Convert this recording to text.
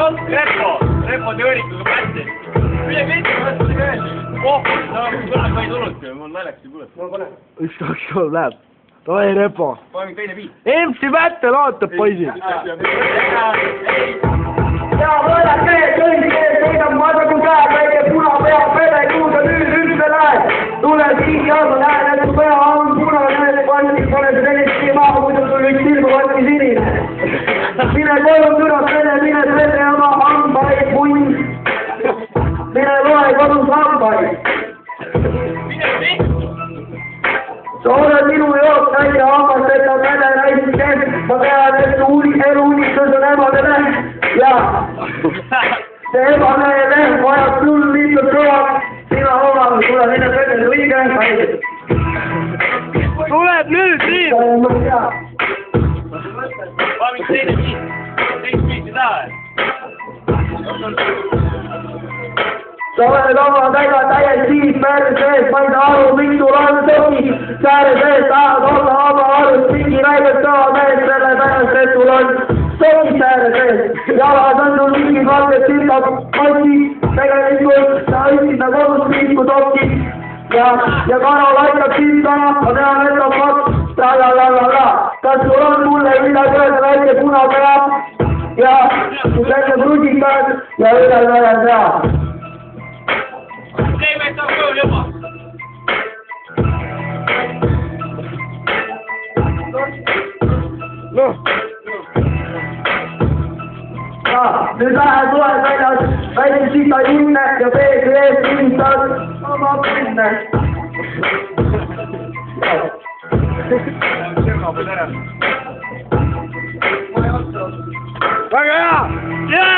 Repo teoorikuga pätti. Mille mitte vastu käes? Oh, no kõlab ma ei tulnudki, mul naljaks ei kuuleta. 1, 2, 3 läheb. Toi Repo. Pange teine viis. MC Battle ootab, poisid. Ja võõrad mees, kõik mees, sõidab madrugu käe, väike puna pea, pere kuulda nüüd üldse läheb. Tule siin jalga, näed, et su pea on puna, näed, valmis, pole see sellist nii maha, muidu sul üks silma valmis sinine. Mine koju, türa, mine selle oma hambaid, punn. Mine loe kodus hambaid. Sa oled minu jooks välja hambasteta, mäle naisi käes, ma tean, et su eluunistus on emade näht. Ja see ebamehe lehm vajab küll lihtsalt kõvaks, sina omal, tule mine selle õige haiged. Tuleb nüüd, Riim! Pange teine viis. Teist viisi taha. Sa oled oma väga täiesti pääle sees, ma ei saa aru, miks sul on soki. Sääre sees tahad olla oma arust, mingi näidet saa mees selle pärast, et sul on soki sääre sees. Jalas on sul mingi valged silmad, massi, tegelikult sa õitsid nagu kodus liiku tokki. Ja Karol aitab sind täna, ma tean, et on maks, la. Kas sul on mulle midagi öelda väike punapea ja väike krusikad ja üle tea. Teeme saab kõu juba. Noh. Nüüd lähe tuleb väljas, väike sita junne ja peegli ees kindlad oma pinne. Väga hea!